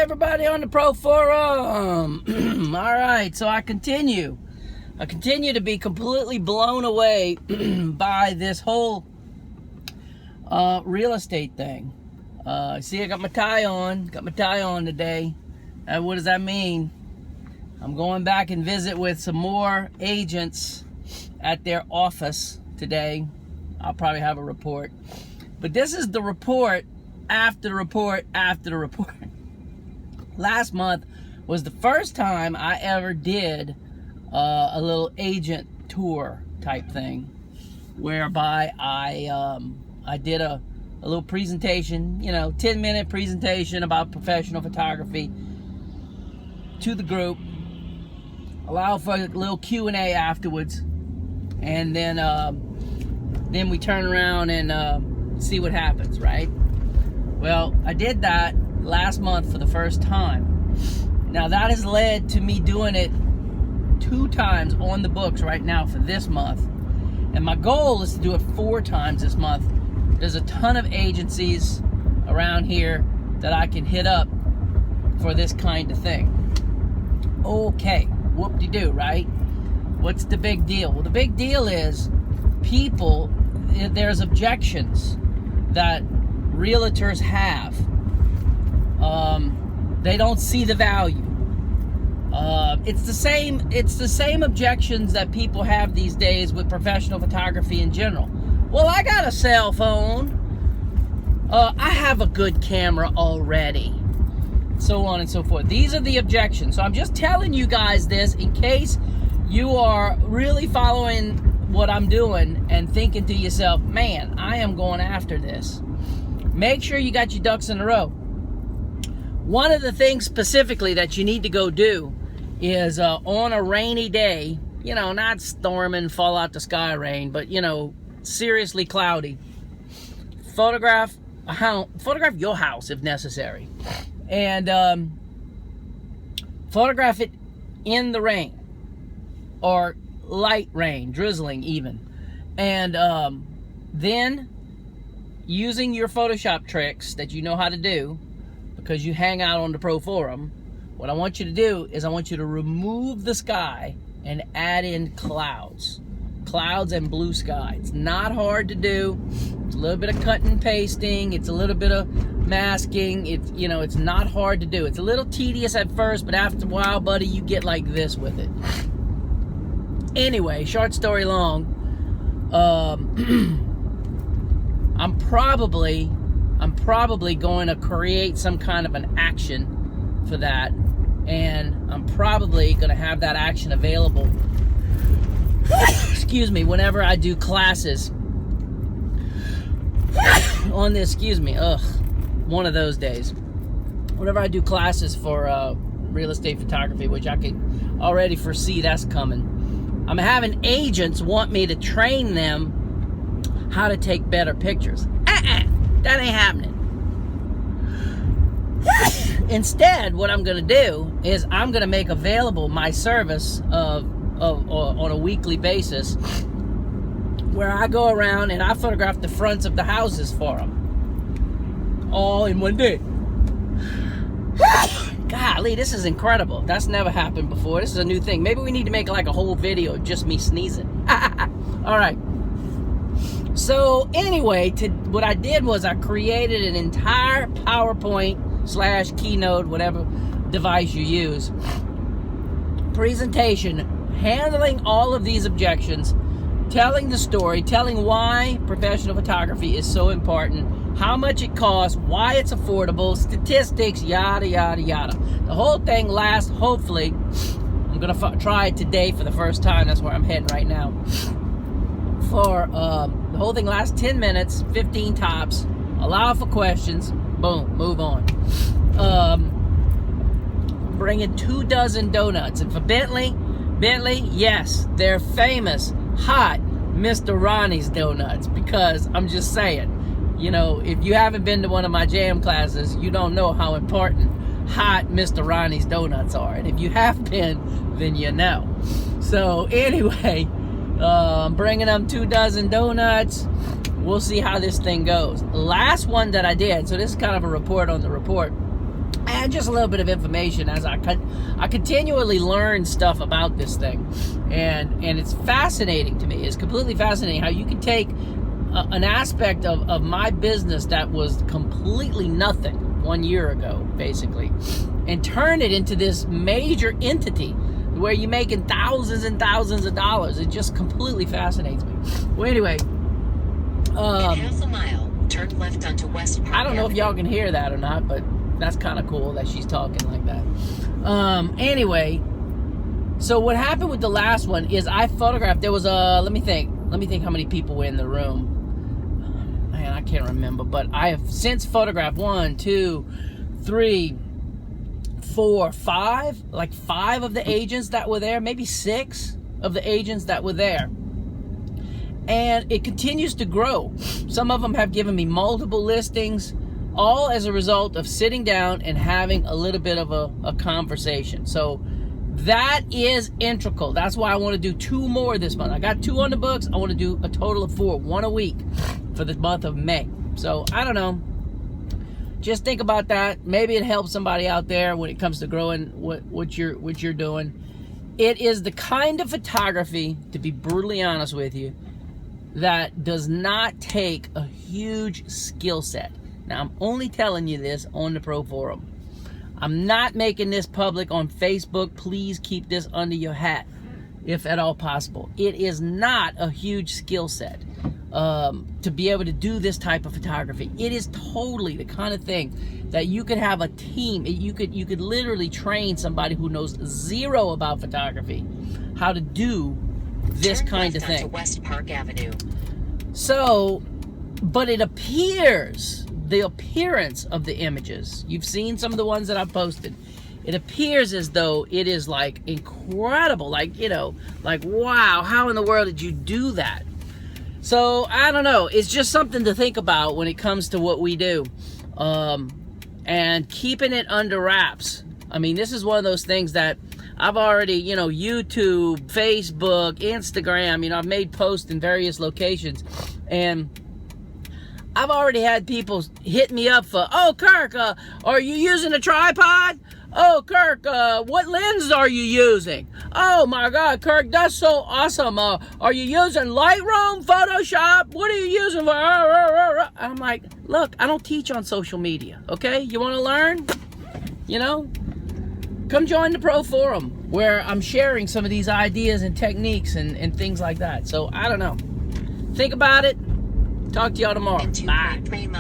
everybody on the Pro Forum. All right, so I continue to be completely blown away by this whole real estate thing. See, I got my tie on today. What does that mean? I'm going back and visit with some more agents at their office today. I'll probably have a report. But this is the report after the report after the report. Last month was the first time I ever did a little agent tour type thing, whereby I did a little presentation, 10-minute presentation about professional photography to the group, allow for a little Q&A afterwards, and then we turn around and see what happens, right? Well, I did that last month for the first time. Now that has led to me doing it 2 times on the books right now for this month, and my goal is to do it 4 times this month. There's a ton of agencies around here that I can hit up for this kind of thing. Okay, whoop-de-doo, right? What's the big deal? Well, the big deal is there's objections that realtors have. They don't see the value. It's the same objections that people have these days with professional photography in general. Well, I got a cell phone. I have a good camera already. So on and so forth. These are the objections. So I'm just telling you guys this in case you are really following what I'm doing and thinking to yourself, man, I am going after this. Make sure you got your ducks in a row. One of the things specifically that you need to go do is on a rainy day, not storming, fall out the sky rain, but seriously cloudy, photograph your house if necessary, and photograph it in the rain or light rain, drizzling even, and then using your Photoshop tricks that you know how to do because you hang out on the Pro Forum. What I want you to do is I want you to remove the sky and add in clouds and blue sky. It's not hard to do. It's a little bit of cutting and pasting. It's a little bit of masking. It's not hard to do. It's a little tedious at first, but after a while, buddy, you get like this with it. Anyway, short story long, I'm probably going to create some kind of an action for that, and I'm probably going to have that action available excuse me, whenever I do classes on this, one of those days. Whenever I do classes for real estate photography, which I can already foresee that's coming, I'm having agents want me to train them how to take better pictures. That ain't happening. Instead, what I'm going to do is I'm going to make available my service on a weekly basis, where I go around and I photograph the fronts of the houses for them, all in one day. Golly, this is incredible. That's never happened before. This is a new thing. Maybe we need to make like a whole video of just me sneezing. All right. So anyway, what I did was I created an entire PowerPoint/Keynote, whatever device you use, presentation handling all of these objections, telling the story, telling why professional photography is so important, how much it costs, why it's affordable, statistics, yada, yada, yada. The whole thing lasts, hopefully, I'm going to try it today for the first time. That's where I'm heading right now. The whole thing lasts 10 minutes, 15 tops. Allow for questions. Boom, move on. Bringing 24 donuts. And for Bentley, yes, they're famous, hot Mr. Ronnie's donuts, because I'm just saying, if you haven't been to one of my jam classes, you don't know how important hot Mr. Ronnie's donuts are. And if you have been, then you know. So anyway, I'm bringing them 24 donuts. We'll see how this thing goes. Last one that I did, so this is kind of a report on the report. I and just a little bit of information as I continually learn stuff about this thing, and it's fascinating to me. It's completely fascinating how you can take an aspect of my business that was completely nothing 1 year ago, basically, and turn it into this major entity where you're making thousands and thousands of dollars. It just completely fascinates me. Well, anyway, in half a mile, turn left onto West Park I don't know Avenue. if y'all can hear that or not, but that's kind of cool that she's talking like that. Anyway, so what happened with the last one is I photographed. There was let me think how many people were in the room. Man, I can't remember, but I have since photographed 1, 2, 3, 4, 5, like 5 of the agents that were there, maybe 6 of the agents that were there. And it continues to grow. Some of them have given me multiple listings, all as a result of sitting down and having a little bit of a conversation. So that is integral. That's why I want to do 2 more this month. I got 2 on the books. I want to do a total of 4, 1 a week for the month of May. So I don't know. Just think about that. Maybe it helps somebody out there when it comes to growing what you're doing. It is the kind of photography, to be brutally honest with you, that does not take a huge skill set. Now, I'm only telling you this on the Pro Forum. I'm not making this public on Facebook. Please keep this under your hat, if at all possible. It is not a huge skill set to be able to do this type of photography. It is totally the kind of thing that you could have a team. You could literally train somebody who knows zero about photography how to do this kind of thing. West Park Avenue. So, but it appears, the appearance of the images, you've seen some of the ones that I've posted, it appears as though it is like incredible, like, you know, like, wow, how in the world did you do that? So, I don't know, it's just something to think about when it comes to what we do, and keeping it under wraps. I mean, this is one of those things that I've already, you know, YouTube, Facebook, Instagram, you know, I've made posts in various locations, and I've already had people hit me up for, oh, Kirk, are you using a tripod? Oh, Kirk, what lens are you using? Oh, my God, Kirk, that's so awesome. Are you using Lightroom, Photoshop? What are you using for? I'm like, look, I don't teach on social media, okay? You want to learn? You know? Come join the Pro Forum, where I'm sharing some of these ideas and techniques and things like that. So, I don't know. Think about it. Talk to y'all tomorrow. In 2.3 miles.